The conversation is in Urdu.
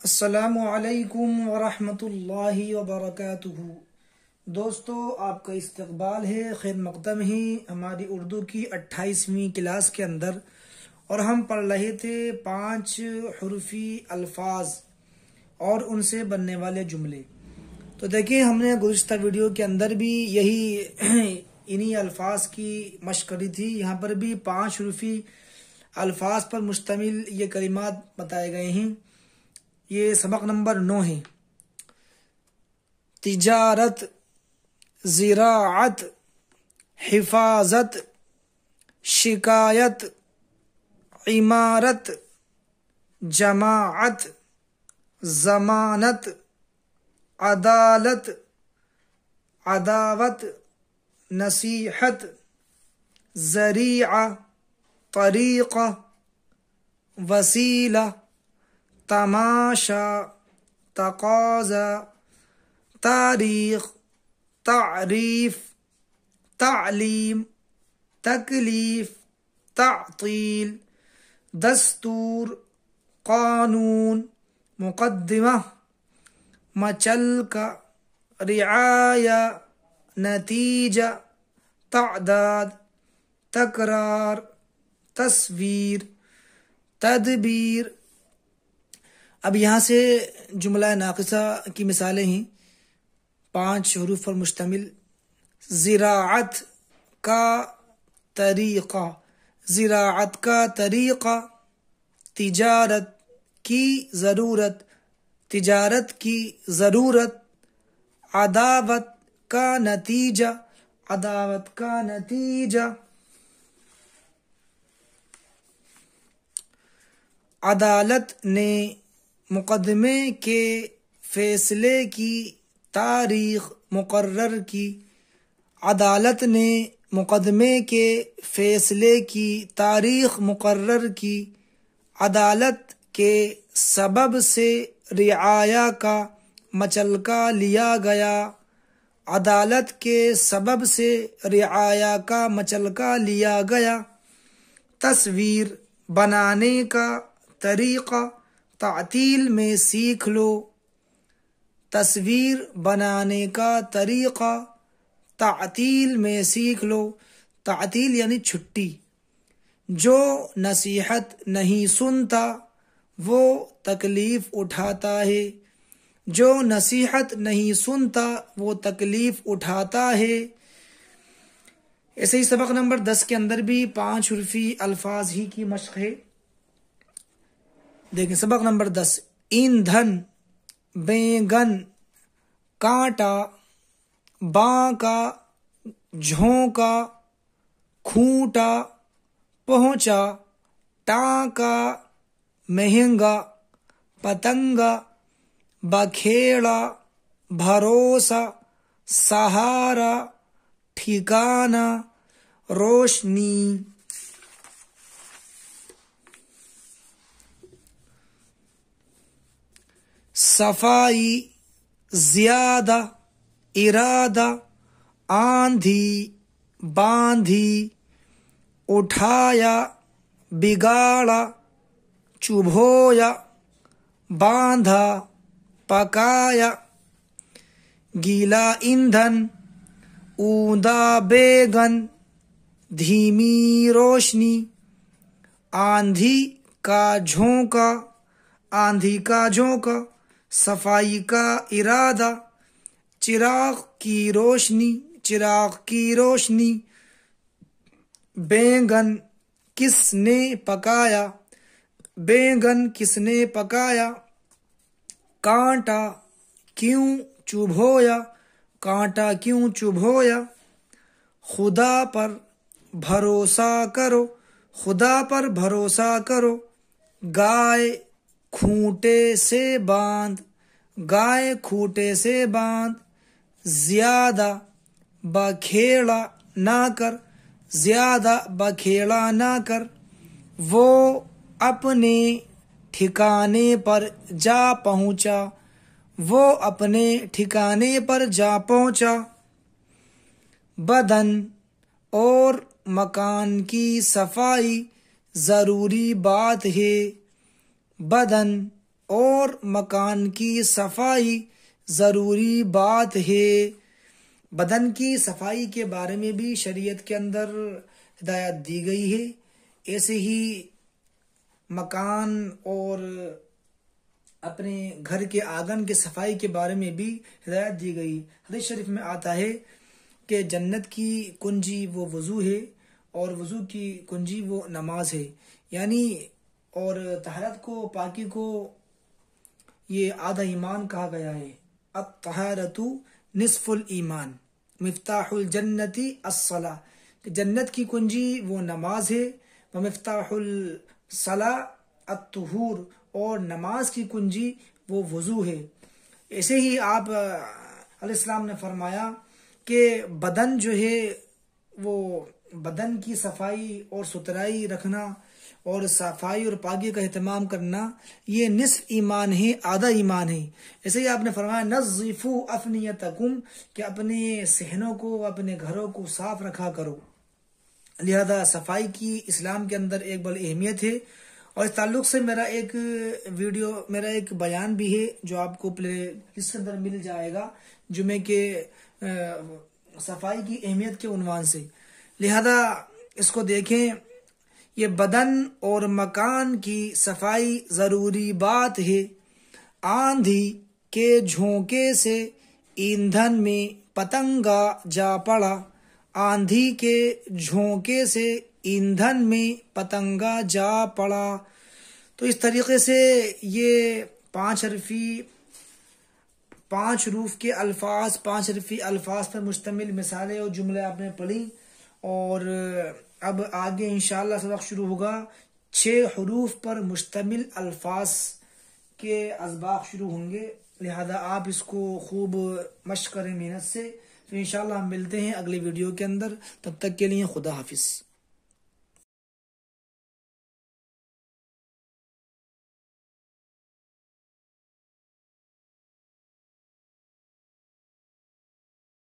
السلام علیکم ورحمۃ اللہ وبرکاتہ۔ دوستو، آپ کا استقبال ہے خیر مقدم ہی ہماری اردو کی 28ویں کلاس کے اندر، اور ہم پڑھ رہے تھے 5 حرفی الفاظ اور ان سے بننے والے جملے۔ تو دیکھیں، ہم نے گزشتہ ویڈیو کے اندر بھی انہی الفاظ کی مشق کری تھی۔ یہاں پر بھی 5 حرفی الفاظ پر مشتمل یہ کلمات بتائے گئے ہیں۔ یہ سبق نمبر 9 ہے۔ تجارت، زراعت، حفاظت، شکایت، عمارت، جماعت، ضمانت، عدالت، عداوت، نصیحت، ذریعہ، طریقہ، وسیلہ، تماشا، تقاضا، تاریخ، تعریف، تعلیم، تکلیف، تعطیل، دستور، قانون، مقدمہ، مچلکا، رعایہ، نتیجہ، تعداد، تکرار، تصویر، تدبیر۔ اب یہاں سے جملہ ناقصہ کی مثالیں ہیں 5 حروف پر مشتمل۔ زراعت کا طریقہ، زراعت کا طریقہ، تجارت کی ضرورت، تجارت کی ضرورت، عداوت کا نتیجہ، عداوت کا نتیجہ، عدالت نے مقدمے کے فیصلے کی تاریخ مقرر کی، عدالت نے مقدمے کے فیصلے کی تاریخ مقرر کی، عدالت کے سبب سے رعایا کا مچلکا لیا گیا، عدالت کے سبب سے رعایا کا مچلکا لیا گیا۔ تصویر، بنانے کا طریقہ، تعطیل میں سیکھ لو۔ تصویر بنانے کا طریقہ، تعطیل میں سیکھ لو۔ تعطیل یعنی چھٹی۔ جو نصیحت نہیں سنتا وہ تکلیف اٹھاتا ہے، جو نصیحت نہیں سنتا وہ تکلیف اٹھاتا ہے۔ ایسے ہی سبق نمبر 10 کے اندر بھی 5 حرفی الفاظ ہی کی مشق ہے۔ دیکھیں سبق نمبر 10۔ ایندھن، بینگن، کانٹا، بانکا، جھونکا، کھوٹا، پہنچا، ٹانکا، مہنگا، پتنگا، بکھیڑا، بھروسہ، سہارا، ٹھکانہ، روشنی۔ صفائی، زیادہ، ارادہ، آندھی، باندھی، اٹھایا، بگاڑا، چبھویا، باندھا، پکایا۔ گیلا ایندھن، اوندا بیگن، دھیمی روشنی، آندھی کا جھونکا، آندھی کا جھونکا، صفائی کا ارادہ، چراغ کی روشنی، چراغ کی روشنی۔ بینگن، کس نے پکایا، بینگن کس نے پکایا۔ کانٹا، کیوں چبھویا، کانٹا کیوں چبھویا۔ خدا پر بھروسہ کرو، خدا پر بھروسہ کرو۔ گائے، کھوٹے سے باندھ، گائے کھوٹے سے باندھ۔ زیادہ، بکھیڑا نہ کر، زیادہ بکھیڑا نہ کر۔ وہ اپنے ٹھکانے پر جا پہنچا، وہ اپنے ٹھکانے پر جا پہنچا۔ بدن اور مکان کی صفائی ضروری بات ہے، بدن اور مکان کی صفائی ضروری بات ہے۔ بدن کی صفائی کے بارے میں بھی شریعت کے اندر ہدایت دی گئی ہے، ایسے ہی مکان اور اپنے گھر کے آنگن کی صفائی کے بارے میں بھی ہدایت دی گئی۔ حدیث شریف میں آتا ہے کہ جنت کی کنجی وہ وضو ہے اور وضو کی کنجی وہ نماز ہے، یعنی اور طہارت کو، پاکی کو یہ آدھا ایمان کہا گیا ہے۔ الطہارۃ نصف الایمان مفتاح الجنتی الصلاۃ، کہ جنت کی کنجی وہ نماز ہے، ومفتاح الصلاۃ الطہور، اور نماز کی کنجی وہ وضو ہے۔ ایسے ہی آپ علیہ السلام نے فرمایا کہ بدن جو ہے وہ بدن کی صفائی اور ستھرائی رکھنا اور صفائی اور پاکی کا اہتمام کرنا یہ نصف ایمان ہے، آدھا ایمان ہے۔ ایسے ہی آپ نے فرمایا نظفوا افنیتکم، کہ اپنے صحنوں کو، اپنے گھروں کو صاف رکھا کرو۔ لہذا صفائی کی اسلام کے اندر ایک بڑی اہمیت ہے، اور اس تعلق سے میرا ایک بیان بھی ہے جو آپ کو پلے لسٹ کے اندر مل جائے گا، جمعے کے صفائی کی اہمیت کے عنوان سے، لہذا اس کو دیکھیں۔ یہ بدن اور مکان کی صفائی ضروری بات ہے۔ آندھی کے جھونکے سے ایندھن میں پتنگا جا پڑا، آندھی کے جھونکے سے ایندھن میں پتنگا جا پڑا۔ تو اس طریقے سے یہ 5 حروف کے الفاظ، 5 حرفی الفاظ پر مشتمل مثالیں اور جملے آپ نے پڑھی، اور اب آگے انشاءاللہ سبق شروع ہوگا 6 حروف پر مشتمل الفاظ کے اسباق شروع ہوں گے، لہذا آپ اس کو خوب مشق کریں محنت سے۔ تو انشاءاللہ ہم ملتے ہیں اگلی ویڈیو کے اندر، تب تک کے لیے خدا حافظ۔